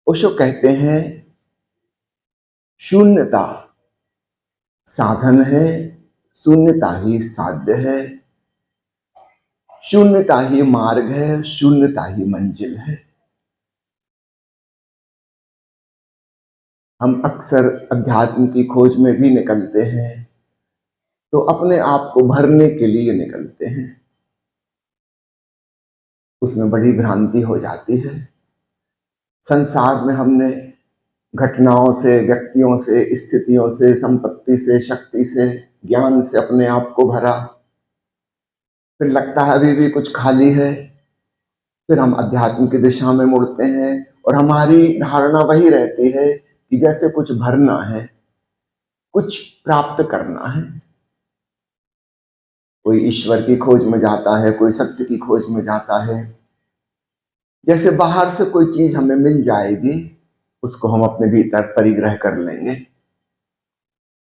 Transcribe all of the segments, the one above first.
ओशो कहते हैं शून्यता साधन है, शून्यता ही साध्य है, शून्यता ही मार्ग है, शून्यता ही मंजिल है। हम अक्सर अध्यात्म की खोज में भी निकलते हैं तो अपने आप को भरने के लिए निकलते हैं। उसमें बड़ी भ्रांति हो जाती है। संसार में हमने घटनाओं से, व्यक्तियों से, स्थितियों से, संपत्ति से, शक्ति से, ज्ञान से अपने आप को भरा। फिर लगता है अभी भी कुछ खाली है। फिर हम अध्यात्म की दिशा में मुड़ते हैं और हमारी धारणा वही रहती है कि जैसे कुछ भरना है, कुछ प्राप्त करना है। कोई ईश्वर की खोज में जाता है, कोई सत्य की खोज में जाता है। जैसे बाहर से कोई चीज हमें मिल जाएगी, उसको हम अपने भीतर परिग्रह कर लेंगे।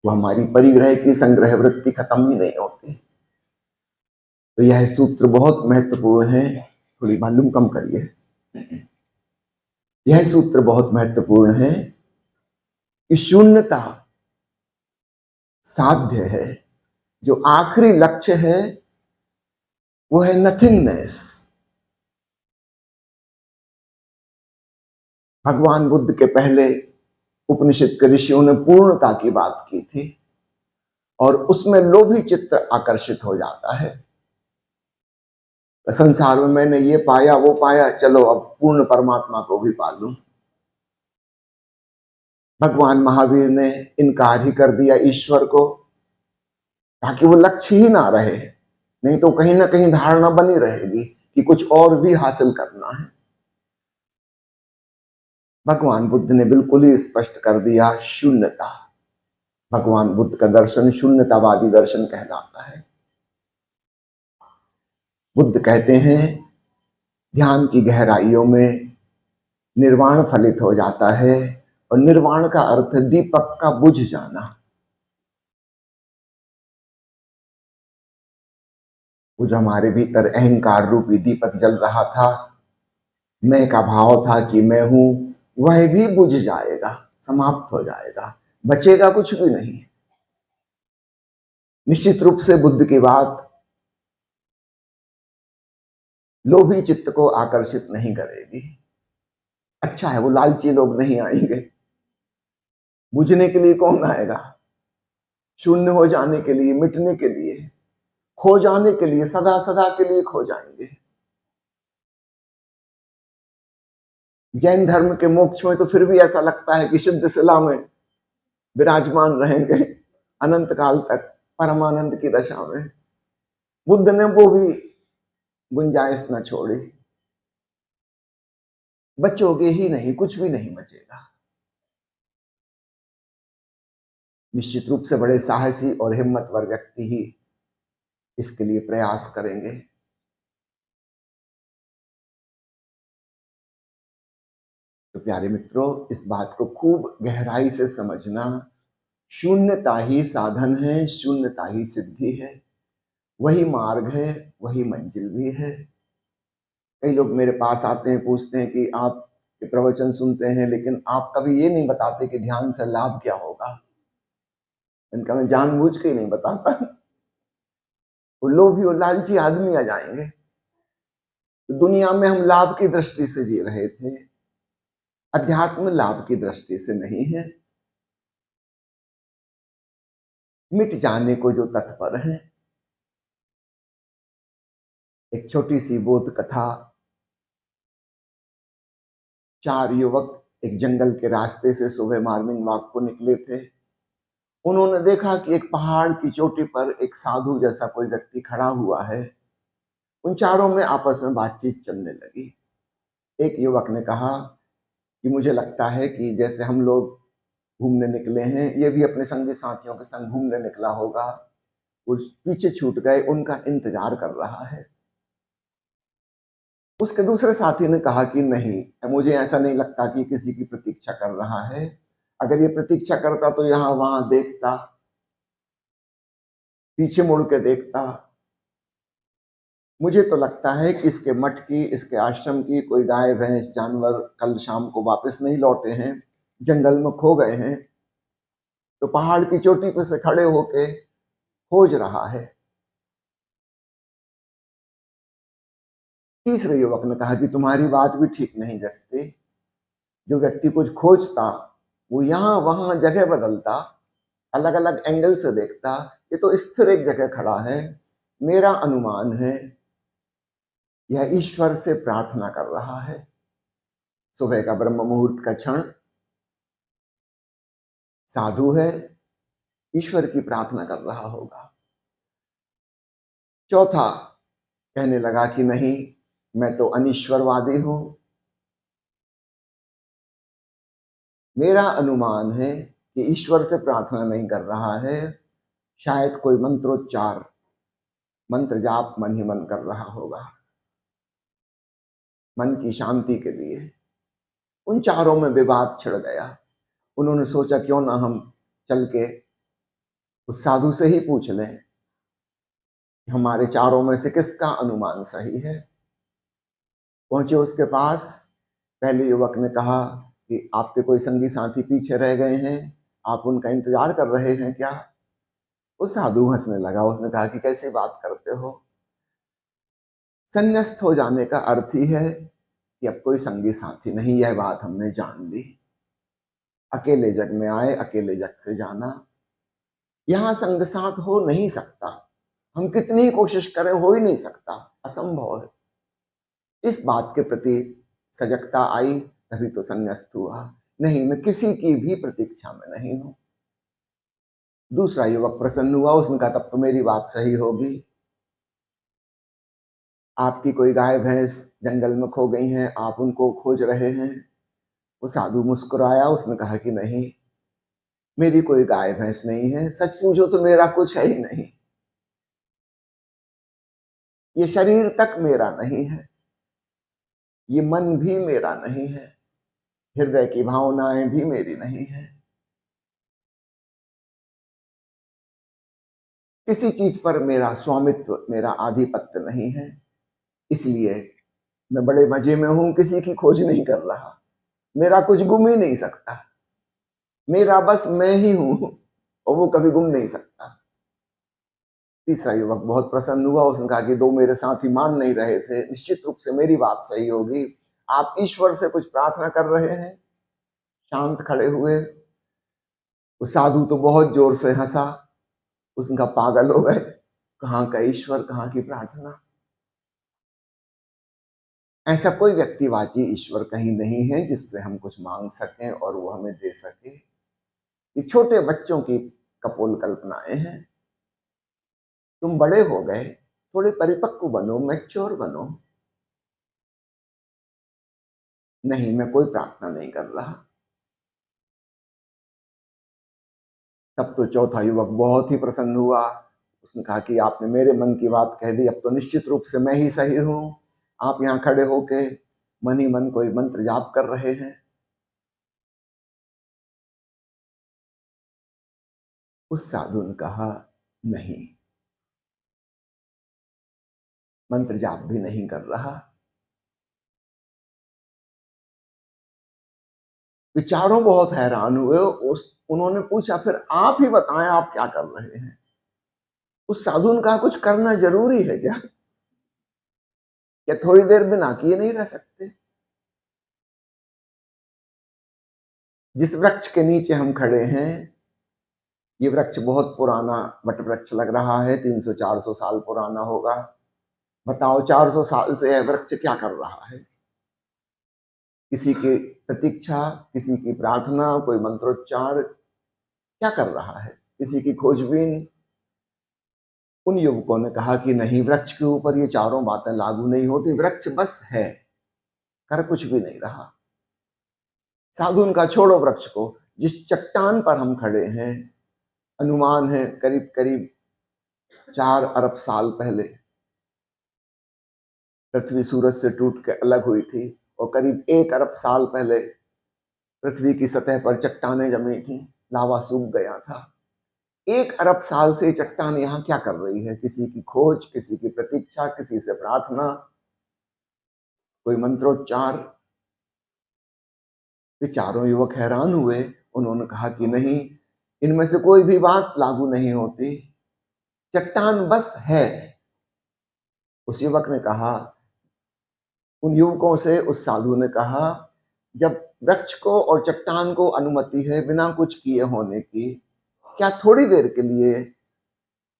वो हमारी परिग्रह की संग्रह वृत्ति खत्म ही नहीं होती। तो यह सूत्र बहुत महत्वपूर्ण है। थोड़ी वॉल्यूम कम करिए। यह सूत्र बहुत महत्वपूर्ण है कि शून्यता साध्य है। जो आखिरी लक्ष्य है वो है नथिंगनेस। भगवान बुद्ध के पहले उपनिषद के ऋषियों ने पूर्णता की बात की थी और उसमें लोभी चित्त आकर्षित हो जाता है। संसार में मैंने ये पाया, वो पाया, चलो अब पूर्ण परमात्मा को भी पा लूं। भगवान महावीर ने इनकार ही कर दिया ईश्वर को ताकि वो लक्ष्य ही ना रहे। नहीं तो कहीं ना कहीं धारणा बनी रहेगी कि कुछ और भी हासिल करना है। भगवान बुद्ध ने बिल्कुल ही स्पष्ट कर दिया शून्यता। भगवान बुद्ध का दर्शन शून्यतावादी दर्शन कहलाता है। बुद्ध कहते हैं ध्यान की गहराइयों में निर्वाण फलित हो जाता है और निर्वाण का अर्थ है दीपक का बुझ जाना। वो जो हमारे भीतर अहंकार रूपी दीपक जल रहा था, मैं का भाव था कि मैं हूं, वह भी बुझ जाएगा, समाप्त हो जाएगा, बचेगा कुछ भी नहीं। निश्चित रूप से बुद्ध की बात लोभी चित्त को आकर्षित नहीं करेगी। अच्छा है वो लालची लोग नहीं आएंगे। बुझने के लिए कौन आएगा? शून्य हो जाने के लिए, मिटने के लिए, खो जाने के लिए, सदा सदा के लिए खो जाएंगे। जैन धर्म के मोक्ष में तो फिर भी ऐसा लगता है कि शुद्ध शिला में विराजमान रहेंगे अनंत काल तक, परमानंद की दशा में। बुद्ध ने वो भी गुंजाइश न छोड़ी। बचोगे ही नहीं, कुछ भी नहीं बचेगा। निश्चित रूप से बड़े साहसी और हिम्मतवर व्यक्ति ही इसके लिए प्रयास करेंगे। तो प्यारे मित्रों, इस बात को खूब गहराई से समझना। शून्यता ही साधन है, शून्यता ही सिद्धि है, वही मार्ग है, वही मंजिल भी है। कई लोग मेरे पास आते हैं, पूछते हैं कि आप ये प्रवचन सुनते हैं लेकिन आप कभी ये नहीं बताते कि ध्यान से लाभ क्या होगा। इनका मैं जानबूझ के ही नहीं बताता। वो लोभी और लालची आदमी आ जाएंगे। तो दुनिया में हम लाभ की दृष्टि से जी रहे थे, अध्यात्म लाभ की दृष्टि से नहीं है। मिट जाने को जो तत्पर है। एक छोटी सी बोध कथा। 4 युवक एक जंगल के रास्ते से सुबह मॉर्निंग वॉक को निकले थे। उन्होंने देखा कि एक पहाड़ की चोटी पर एक साधु जैसा कोई व्यक्ति खड़ा हुआ है। उन चारों में आपस में बातचीत चलने लगी। एक युवक ने कहा कि मुझे लगता है कि जैसे हम लोग घूमने निकले हैं, ये भी अपने संगी साथियों के संग घूमने निकला होगा। वो पीछे छूट गए, उनका इंतजार कर रहा है। उसके दूसरे साथी ने कहा कि नहीं, मुझे ऐसा नहीं लगता कि किसी की प्रतीक्षा कर रहा है। अगर ये प्रतीक्षा करता तो यहां वहां देखता, पीछे मुड़ के देखता, मुझे तो लगता है कि इसके मठ की, इसके आश्रम की कोई गाय भैंस जानवर कल शाम को वापस नहीं लौटे हैं, जंगल में खो गए हैं, तो पहाड़ की चोटी पर से खड़े होके खोज रहा है। तीसरे युवक ने कहा कि तुम्हारी बात भी ठीक नहीं जचती। जो व्यक्ति कुछ खोजता वो यहाँ वहां जगह बदलता, अलग अलग एंगल से देखता, ये तो स्थिर एक जगह खड़ा है। मेरा अनुमान है यह ईश्वर से प्रार्थना कर रहा है। सुबह का ब्रह्म मुहूर्त का क्षण, साधु है, ईश्वर की प्रार्थना कर रहा होगा। चौथा कहने लगा कि नहीं, मैं तो अनीश्वरवादी हूं। मेरा अनुमान है कि ईश्वर से प्रार्थना नहीं कर रहा है, शायद कोई मंत्रोच्चार, मंत्र जाप मन ही मन कर रहा होगा, मन की शांति के लिए। उन चारों में विवाद छिड़ गया। उन्होंने सोचा क्यों ना हम चल के उस साधु से ही पूछ लें हमारे चारों में से किसका अनुमान सही है। पहुंचे उसके पास। पहले युवक ने कहा कि आपके कोई संगी साथी पीछे रह गए हैं, आप उनका इंतजार कर रहे हैं क्या? वो साधु हंसने लगा। उसने कहा कि कैसी बात करते हो, संन्यास्त हो जाने का अर्थ ही है कि अब कोई संगी साथी नहीं। यह बात हमने जान ली। अकेले जग में आए, अकेले जग से जाना। यहां संग साथ हो नहीं सकता, हम कितनी ही कोशिश करें हो ही नहीं सकता, असंभव है। इस बात के प्रति सजगता आई तभी तो संन्यास्त हुआ। नहीं, मैं किसी की भी प्रतीक्षा में नहीं हूं। दूसरा युवक प्रसन्न हुआ। उसने कहा तब तो मेरी बात सही होगी। आपकी कोई गाय भैंस जंगल में खो गई हैं, आप उनको खोज रहे हैं। वो साधु मुस्कुराया। उसने कहा कि नहीं, मेरी कोई गाय भैंस नहीं है। सच पूछो तो मेरा कुछ है ही नहीं। ये शरीर तक मेरा नहीं है, ये मन भी मेरा नहीं है, हृदय की भावनाएं भी मेरी नहीं है। किसी चीज पर मेरा स्वामित्व, मेरा आधिपत्य नहीं है। इसलिए मैं बड़े मजे में हूं, किसी की खोज नहीं कर रहा। मेरा कुछ गुम ही नहीं सकता। मेरा बस मैं ही हूं और वो कभी गुम नहीं सकता। तीसरा युवक बहुत प्रसन्न हुआ। उसने कहा कि दो मेरे साथी मान नहीं रहे थे, निश्चित रूप से मेरी बात सही होगी। आप ईश्वर से कुछ प्रार्थना कर रहे हैं। शांत खड़े हुए। वो साधु तो बहुत जोर से हंसा। उसने कहा पागल हो गए, कहाँ का ईश्वर, कहाँ की प्रार्थना। ऐसा कोई व्यक्तिवाची ईश्वर कहीं नहीं है जिससे हम कुछ मांग सकें और वो हमें दे सके। ये छोटे बच्चों की कपोल कल्पनाएं हैं। तुम बड़े हो गए, थोड़े परिपक्व बनो, मैच्योर बनो। नहीं, मैं कोई प्रार्थना नहीं कर रहा। तब तो चौथा युवक बहुत ही प्रसन्न हुआ। उसने कहा कि आपने मेरे मन की बात कह दी, अब तो निश्चित रूप से मैं ही सही हूं। आप यहाँ खड़े होके मन ही मन कोई मंत्र जाप कर रहे हैं। उस साधु ने कहा नहीं, मंत्र जाप भी नहीं कर रहा। विचारों बहुत हैरान हुए। उन्होंने पूछा फिर आप ही बताएं आप क्या कर रहे हैं। उस साधु ने कहा कुछ करना जरूरी है क्या? क्या थोड़ी देर बिना किए नहीं रह सकते? जिस वृक्ष के नीचे हम खड़े हैं, ये वृक्ष बहुत पुराना वट वृक्ष लग रहा है, 300-400 साल पुराना होगा। बताओ 400 साल से यह वृक्ष क्या कर रहा है? किसी की प्रतीक्षा, किसी की प्रार्थना, कोई मंत्रोच्चार क्या कर रहा है? किसी की खोजबीन। उन युवकों ने कहा कि नहीं, वृक्ष के ऊपर ये चारों बातें लागू नहीं होती। वृक्ष बस है, कर कुछ भी नहीं रहा। साधु उनका छोड़ो वृक्ष को। जिस चट्टान पर हम खड़े हैं, अनुमान है करीब करीब 4 अरब साल पहले पृथ्वी सूरज से टूट के अलग हुई थी और करीब 1 अरब साल पहले पृथ्वी की सतह पर चट्टानें जमी थी, लावा सूख गया था। 1 अरब साल से चट्टान यहां क्या कर रही है? किसी की खोज, किसी की प्रतीक्षा, किसी से प्रार्थना, कोई मंत्रोच्चार। ये चारों युवक हैरान हुए। उन्होंने कहा कि नहीं, इनमें से कोई भी बात लागू नहीं होती, चट्टान बस है। उस युवक ने कहा, उन युवकों से उस साधु ने कहा, जब वृक्ष को और चट्टान को अनुमति है बिना कुछ किए होने की, क्या थोड़ी देर के लिए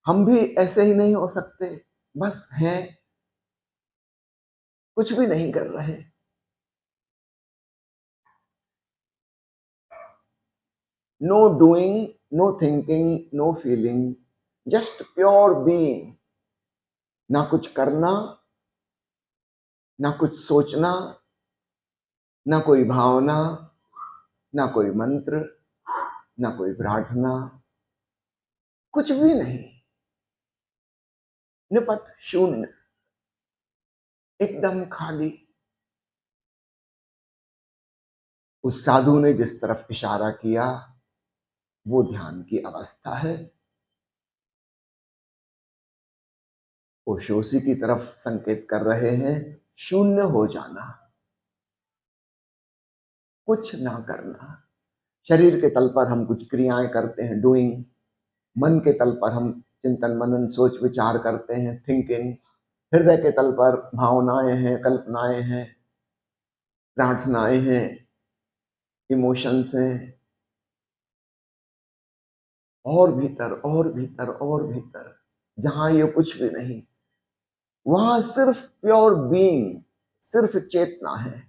हम भी ऐसे ही नहीं हो सकते? बस हैं, कुछ भी नहीं कर रहे। No doing, no thinking, no feeling, just pure being. ना कुछ करना, ना कुछ सोचना, ना कोई भावना, ना कोई मंत्र, ना कोई प्रार्थना, कुछ भी नहीं। निपट शून्य, एकदम खाली। उस साधु ने जिस तरफ इशारा किया वो ध्यान की अवस्था है। ओशो उसी की तरफ संकेत कर रहे हैं, शून्य हो जाना, कुछ ना करना। शरीर के तल पर हम कुछ क्रियाएं करते हैं, डूइंग। मन के तल पर हम चिंतन मनन सोच विचार करते हैं, थिंकिंग। हृदय के तल पर भावनाएं हैं, कल्पनाएं हैं, प्रार्थनाएं हैं, इमोशंस हैं। और भीतर और भीतर और भीतर, जहां ये कुछ भी नहीं, वहां सिर्फ प्योर बीइंग, सिर्फ चेतना है।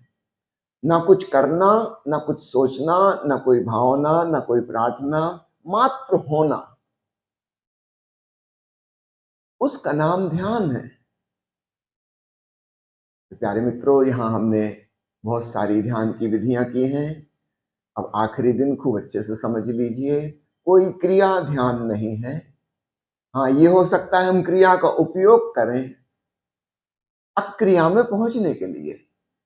ना कुछ करना, ना कुछ सोचना, ना कोई भावना, ना कोई प्रार्थना, मात्र होना। उसका नाम ध्यान है। तो प्यारे मित्रों, यहां हमने बहुत सारी ध्यान की विधियां की हैं। अब आखिरी दिन खूब अच्छे से समझ लीजिए, कोई क्रिया ध्यान नहीं है। हाँ, ये हो सकता है हम क्रिया का उपयोग करें अक्रिया में पहुंचने के लिए,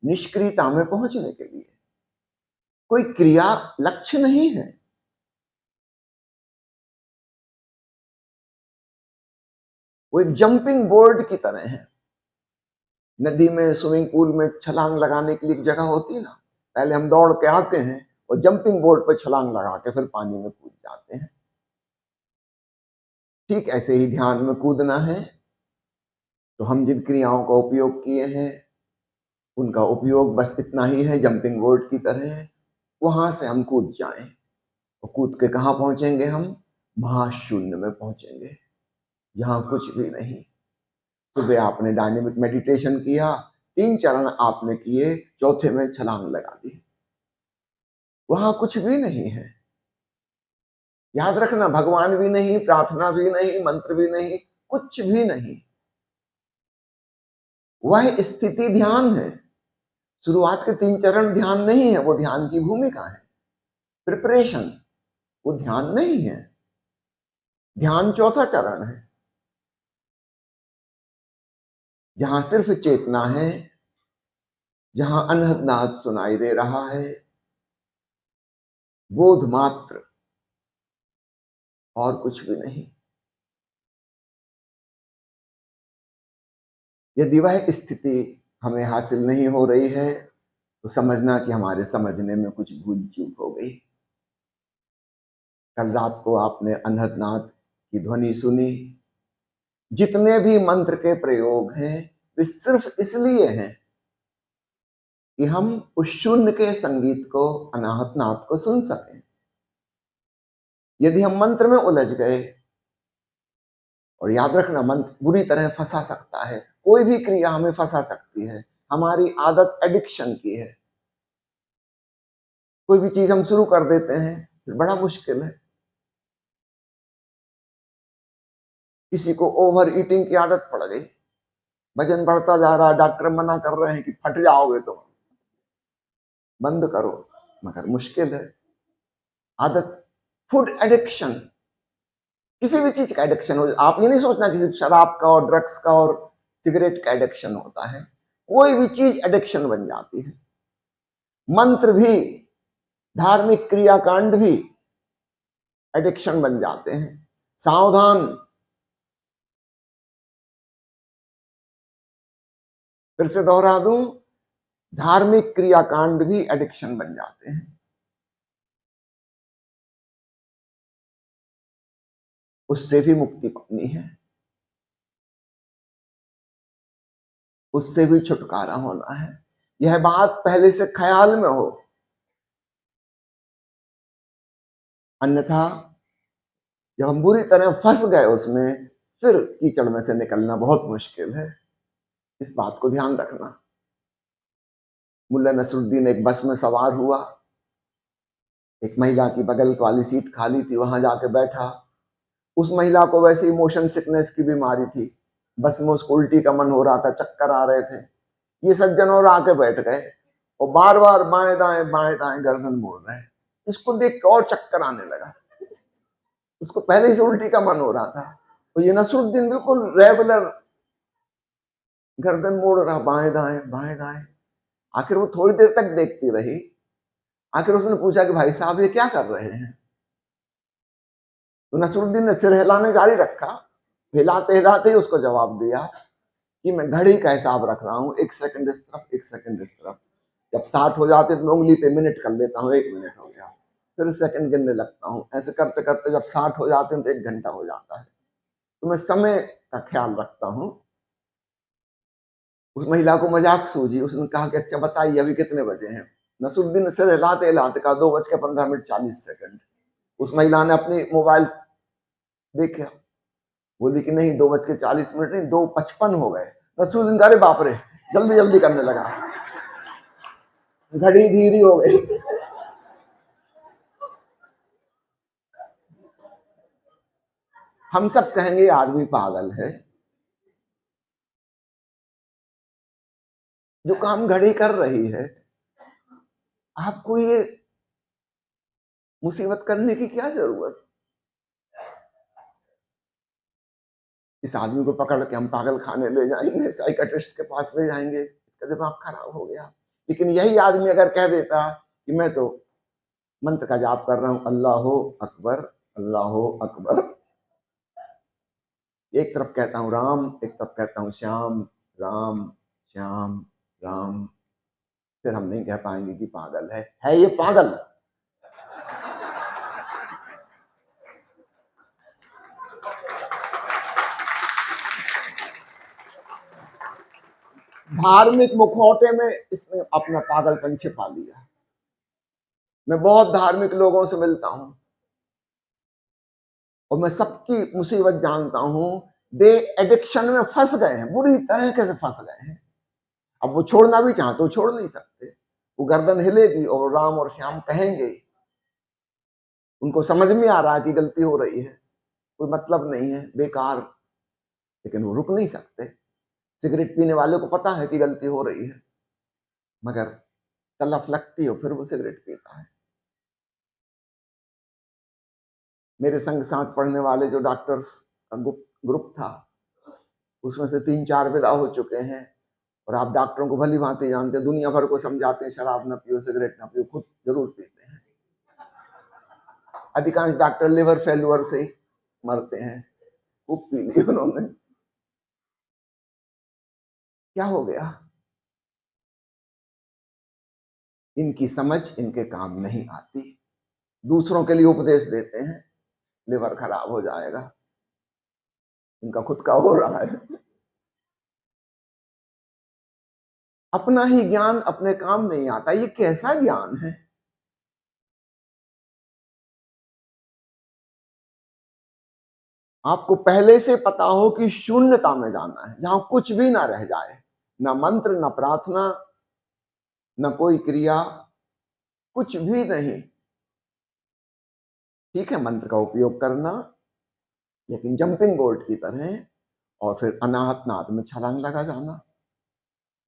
निष्क्रियता में पहुंचने के लिए। कोई क्रिया लक्ष्य नहीं है। वो एक जंपिंग बोर्ड की तरह है। नदी में, स्विमिंग पूल में छलांग लगाने के लिए एक जगह होती है ना, पहले हम दौड़ के आते हैं और जंपिंग बोर्ड पर छलांग लगा के फिर पानी में कूद जाते हैं। ठीक ऐसे ही ध्यान में कूदना है। तो हम जिन क्रियाओं का उपयोग किए हैं उनका उपयोग बस इतना ही है, जंपिंग बोर्ड की तरह। वहां से हम कूद जाएं और कूद के कहां पहुंचेंगे? हम महाशून्य में पहुंचेंगे, जहां कुछ भी नहीं। सुबह आपने डायनेमिक मेडिटेशन किया, 3 चरण आपने किए, चौथे में छलांग लगा दी, वहां कुछ भी नहीं है। याद रखना, भगवान भी नहीं, प्रार्थना भी नहीं, मंत्र भी नहीं, कुछ भी नहीं। वह स्थिति ध्यान है। शुरुआत के 3 चरण ध्यान नहीं है, वो ध्यान की भूमिका है, प्रिपरेशन। वो ध्यान नहीं है। ध्यान चौथा चरण है, जहां सिर्फ चेतना है, जहां अनहद नाद सुनाई दे रहा है, बोध मात्र, और कुछ भी नहीं। यदि वह स्थिति हमें हासिल नहीं हो रही है तो समझना कि हमारे समझने में कुछ भूल चूक हो गई। कल रात को आपने अनहद नाद की ध्वनि सुनी। जितने भी मंत्र के प्रयोग हैं वे सिर्फ इसलिए हैं कि हम उस शून्य के संगीत को, अनाहत नाद को सुन सकें। यदि हम मंत्र में उलझ गए, और याद रखना, मंत्र बुरी तरह फंसा सकता है, कोई भी क्रिया हमें फंसा सकती है। हमारी आदत एडिक्शन की है। कोई भी चीज हम शुरू कर देते हैं फिर बड़ा मुश्किल है। किसी को ओवर ईटिंग की आदत पड़ गई, वजन बढ़ता जा रहा है, डॉक्टर मना कर रहे हैं कि फट जाओगे तुम, बंद करो, मगर मुश्किल है। आदत, फूड एडिक्शन, किसी भी चीज का एडिक्शन हो। आप ये नहीं सोचना कि सिर्फ शराब का और ड्रग्स का और सिगरेट का एडिक्शन होता है। कोई भी चीज एडिक्शन बन जाती है। मंत्र भी, धार्मिक क्रियाकांड भी एडिक्शन बन जाते हैं। सावधान। फिर से दोहरा दूं, धार्मिक क्रियाकांड भी एडिक्शन बन जाते हैं। उससे भी मुक्ति पानी है, उससे भी छुटकारा होना है। यह बात पहले से ख्याल में हो, अन्यथा जब हम बुरी तरह फंस गए उसमें, फिर कीचड़ में से निकलना बहुत मुश्किल है। इस बात को ध्यान रखना। मुल्ला नसरुद्दीन एक बस में सवार हुआ, एक महिला की बगल वाली सीट खाली थी, वहां जाके बैठा। उस महिला को वैसे ही मोशन सिकनेस की बीमारी थी, बस में उसको उल्टी का मन हो रहा था, चक्कर आ रहे थे। ये सज्जन और आके बैठ गए और बार बार बाएं दाएं गर्दन मोड़ रहे हैं। इसको देख के और चक्कर आने लगा। उसको पहले से उल्टी का मन हो रहा था, तो ये नसरुद्दीन बिल्कुल रेगुलर गर्दन मोड़ रहा, बाएं दाएं। आखिर वो थोड़ी देर तक देखती रही। आखिर उसने पूछा कि भाई साहब ये क्या कर रहे हैं? तो नसरुद्दीन ने सिर हिलाने जारी रखा। हिलाते हिलाते ही उसको जवाब दिया कि मैं घड़ी का हिसाब रख रहा हूं, 1 सेकंड इस तरफ 1 सेकंड इस तरफ। जब 60 हो जाते तो मैं उंगली पे मिनट कर लेता हूँ, 1 मिनट हो गया, फिर सेकंड गिनने लगता हूँ। ऐसे करते करते जब 60 हो जाते हैं तो 1 घंटा हो जाता है। तो मैं समय का ख्याल रखता हूँ। उस महिला को मजाक सूझी, उसने कहा कि अच्छा बताइए अभी कितने बजे हैं? नसरुद्दीन ने सिर हिलाते हिलाते कहा 2:15 40 उस महिला ने अपनी मोबाइल देखा, बोली कि नहीं 2:40 नहीं, 2:55 हो गए। नसरुद्दीन अरे बाप रे, जल्दी जल्दी करने लगा, घड़ी धीरी हो गई। हम सब कहेंगे आदमी पागल है, जो काम घड़ी कर रही है, आपको ये मुसीबत करने की क्या जरूरत? इस आदमी को पकड़ के हम पागल खाने ले जाएंगे, साइकियाट्रिस्ट के पास ले जाएंगे, इसका दिमाग खराब हो गया। लेकिन यही आदमी अगर कह देता कि मैं तो मंत्र का जाप कर रहा हूं, अल्लाह अकबर, अल्लाह अकबर, एक तरफ कहता हूं राम, एक तरफ कहता हूं श्याम, राम श्याम राम, फिर हम नहीं कह पाएंगे कि पागल है ये पागल। धार्मिक मुखौटे में इसने अपना पागलपन छिपा लिया। मैं बहुत धार्मिक लोगों से मिलता हूं और मैं सबकी मुसीबत जानता हूं। वे एडिक्शन में फंस गए हैं, बुरी तरह से फंस गए हैं। अब वो छोड़ना भी चाहते तो छोड़ नहीं सकते। वो गर्दन हिलेगी और राम और श्याम कहेंगे। उनको समझ में आ रहा है कि गलती हो रही है, कोई मतलब नहीं है, बेकार, लेकिन वो रुक नहीं सकते। सिगरेट पीने वाले को पता है कि गलती हो रही है, मगर तलफ लगती हो फिर वो सिगरेट पीता है। मेरे संग साथ पढ़ने वाले जो डॉक्टर्स का ग्रुप था, उसमें से 3 4 विदा हो चुके हैं। और आप डॉक्टरों को भली भांति जानते हैं, दुनिया भर को समझाते हैं शराब न पियो, सिगरेट न पियो, खुद जरूर पीते हैं। अधिकांश डॉक्टर लिवर फेल्यूर से मरते हैं, खूब पी ली उन्होंने। क्या हो गया? इनकी समझ इनके काम नहीं आती। दूसरों के लिए उपदेश देते हैं, लिवर खराब हो जाएगा, इनका खुद का हो रहा है। अपना ही ज्ञान अपने काम नहीं आता, ये कैसा ज्ञान है? आपको पहले से पता हो कि शून्यता में जाना है, जहां कुछ भी ना रह जाए, ना मंत्र, ना प्रार्थना, ना कोई क्रिया, कुछ भी नहीं। ठीक है मंत्र का उपयोग करना, लेकिन जंपिंग बोर्ड की तरह, और फिर अनाहत नाद में छलांग लगा जाना।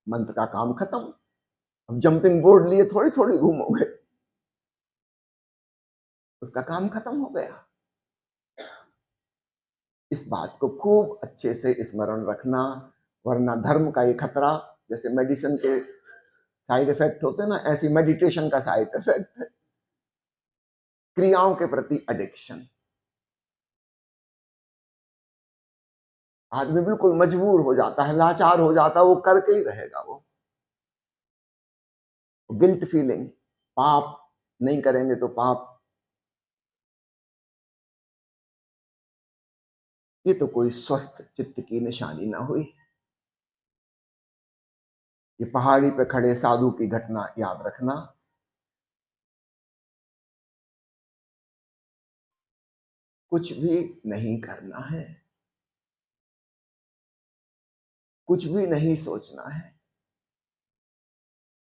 मंत्र का काम खत्म। अब जंपिंग बोर्ड लिए थोड़ी थोड़ी घूमोगे, उसका काम खत्म हो गया। इस बात को खूब अच्छे से स्मरण रखना, वरना धर्म का ये खतरा, जैसे मेडिसिन के साइड इफेक्ट होते हैं ना, ऐसी मेडिटेशन का साइड इफेक्ट है, क्रियाओं के प्रति एडिक्शन। आदमी बिल्कुल मजबूर हो जाता है, लाचार हो जाता है, वो करके ही रहेगा वो। गिल्ट फीलिंग, पाप नहीं करेंगे तो पाप, ये तो कोई स्वस्थ चित्त की निशानी ना हुई। ये पहाड़ी पे खड़े साधु की घटना याद रखना। कुछ भी नहीं करना है, कुछ भी नहीं सोचना है,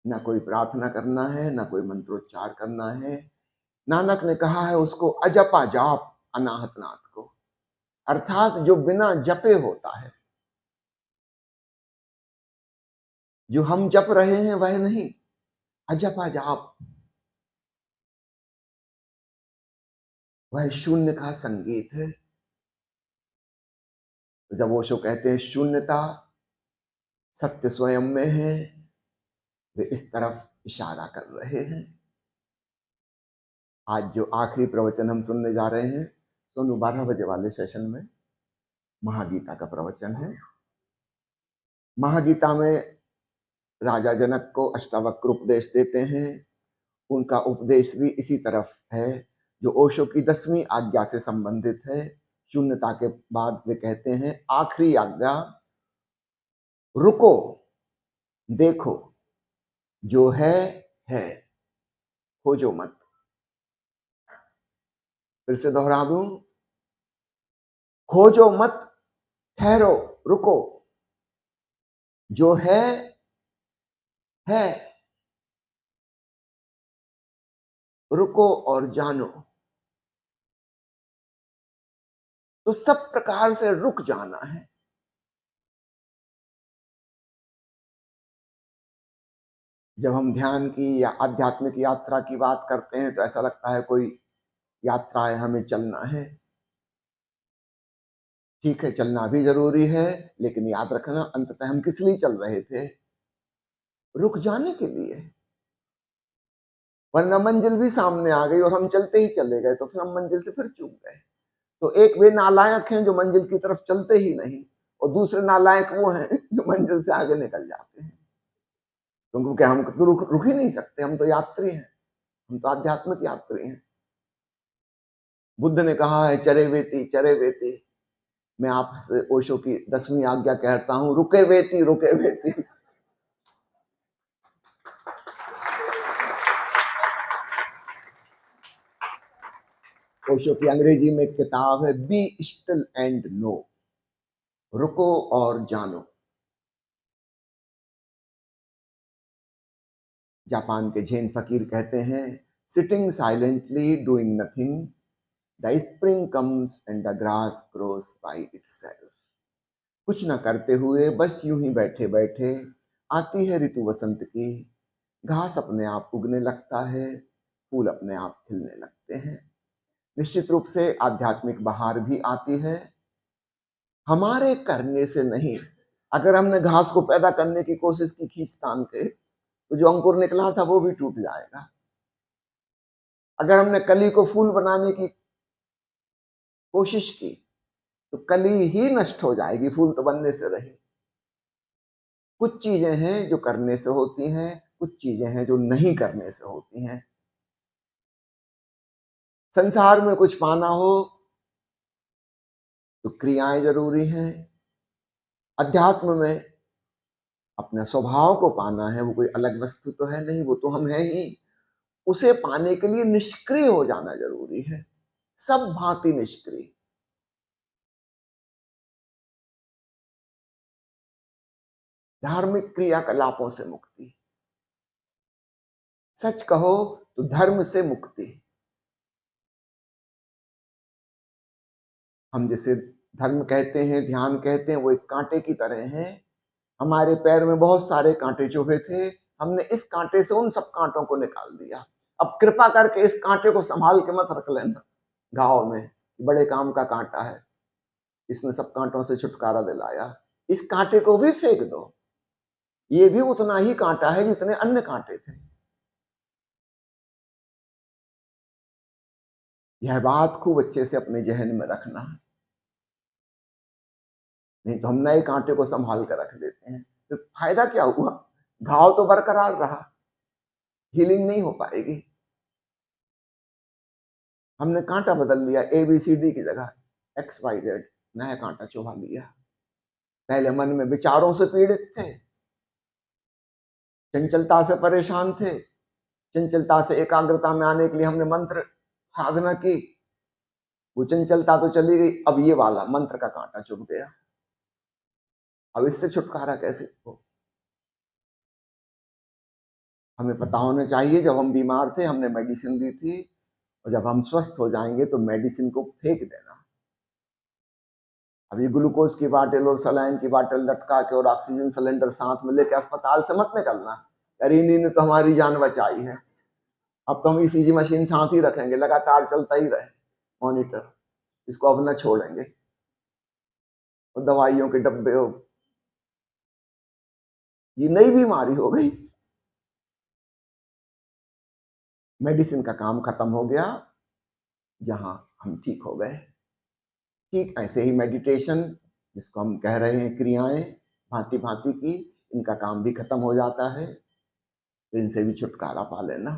ना कोई प्रार्थना करना है, ना कोई मंत्रोच्चार करना है। नानक ने कहा है उसको अजपा जाप अनाहत नाथ को, अर्थात जो बिना जपे होता है। जो हम जप रहे हैं वह नहीं, अजपा जाप, वह शून्य का संगीत है। तो जब ओशो कहते हैं शून्यता सत्य स्वयं में है, वे इस तरफ इशारा कर रहे हैं। आज जो आखिरी प्रवचन हम सुनने जा रहे हैं, सोनू 12 बजे वाले सेशन में महागीता का प्रवचन है। महागीता में राजा जनक को अष्टावक्र उपदेश देते हैं। उनका उपदेश भी इसी तरफ है जो ओशो की 10वीं आज्ञा से संबंधित है। शून्यता के बाद वे कहते हैं आखिरी आज्ञा, रुको, देखो, जो है, खोजो मत। फिर से दोहरा दूं, खोजो मत, ठहरो, रुको, जो है, रुको और जानो। तो सब प्रकार से रुक जाना है। जब हम ध्यान की या आध्यात्मिक यात्रा की बात करते हैं तो ऐसा लगता है कोई यात्रा है, हमें चलना है। ठीक है, चलना भी जरूरी है, लेकिन याद रखना अंततः हम किस लिए चल रहे थे? रुक जाने के लिए। वरना मंजिल भी सामने आ गई और हम चलते ही चले गए तो फिर हम मंजिल से फिर चूक गए। तो एक वे नालायक हैं जो मंजिल की तरफ चलते ही नहीं, और दूसरे नालायक वो हैं जो मंजिल से आगे निकल जाते हैं। क्योंकि हम तो रुक ही नहीं सकते, हम तो यात्री हैं, हम तो आध्यात्मिक यात्री हैं। बुद्ध ने कहा है चरे वेती, चरे वेती। मैं आपसे ओशो की 10वीं आज्ञा कहता हूं, रुके वेती, रुके वेती। ओशो की अंग्रेजी में एक किताब है बी स्टिल एंड नो, रुको और जानो। जापान के झेन फकीर कहते हैं sitting silently doing nothing, the spring comes and the grass grows by itself. कुछ ना करते हुए बस यूं ही बैठे बैठे आती है ऋतु वसंत की, घास अपने आप उगने लगता है, फूल अपने आप खिलने लगते हैं। निश्चित रूप से आध्यात्मिक बहार भी आती है, हमारे करने से नहीं। अगर हमने घास को पैदा करने की कोशिश की खींच तान के, तो जो अंकुर निकला था वो भी टूट जाएगा। अगर हमने कली को फूल बनाने की कोशिश की तो कली ही नष्ट हो जाएगी, फूल तो बनने से रही। कुछ चीजें हैं जो करने से होती हैं, कुछ चीजें हैं जो नहीं करने से होती हैं। संसार में कुछ पाना हो तो क्रियाएं जरूरी हैं। अध्यात्म में अपने स्वभाव को पाना है, वो कोई अलग वस्तु तो है नहीं, वो तो हम हैं ही। उसे पाने के लिए निष्क्रिय हो जाना जरूरी है, सब भांति निष्क्रिय। धार्मिक क्रियाकलापों से मुक्ति, सच कहो तो धर्म से मुक्ति। हम जैसे धर्म कहते हैं, ध्यान कहते हैं, वो एक कांटे की तरह है। हमारे पैर में बहुत सारे कांटे चुभे थे, हमने इस कांटे से उन सब कांटों को निकाल दिया। अब कृपा करके इस कांटे को संभाल के मत रख लेना घाव में, बड़े काम का कांटा है, इसने सब कांटों से छुटकारा दिलाया। इस कांटे को भी फेंक दो, ये भी उतना ही कांटा है जितने अन्य कांटे थे। यह बात खूब अच्छे से अपने जहन में रखना। नहीं तो हम नए कांटे को संभाल कर रख लेते हैं, तो फायदा क्या हुआ? घाव तो बरकरार रहा, हीलिंग नहीं हो पाएगी। हमने कांटा बदल लिया, ABCD की जगह XYZ, नया कांटा चुभा लिया। पहले मन में विचारों से पीड़ित थे, चंचलता से परेशान थे, चंचलता से एकाग्रता में आने के लिए हमने मंत्र साधना की, वो चंचलता तो चली गई, अब ये वाला मंत्र का कांटा चुभ गया। अब इससे छुटकारा कैसे हो? हमें पता होना चाहिए, जब हम बीमार थे हमने मेडिसिन ली थी, और जब हम स्वस्थ हो जाएंगे तो मेडिसिन को फेंक देना। अभी ग्लूकोज की बाटल और सलाइन की बाटल लटका के और ऑक्सीजन सिलेंडर साथ में लेके अस्पताल से मत निकलना, अरे इन्हीं ने तो हमारी जान बचाई है। अब तो हम ECG मशीन साथ ही रखेंगे, लगातार चलता ही रहे मॉनिटर, इसको अब न छोड़ेंगे। और दवाइयों के डब्बे हो, ये नई बीमारी हो गई, मेडिसिन का काम खत्म हो गया, जहां हम ठीक हो गए। ठीक ऐसे ही मेडिटेशन, जिसको हम कह रहे हैं क्रियाएं भांति भांति की, इनका काम भी खत्म हो जाता है, तो इनसे भी छुटकारा पा लेना।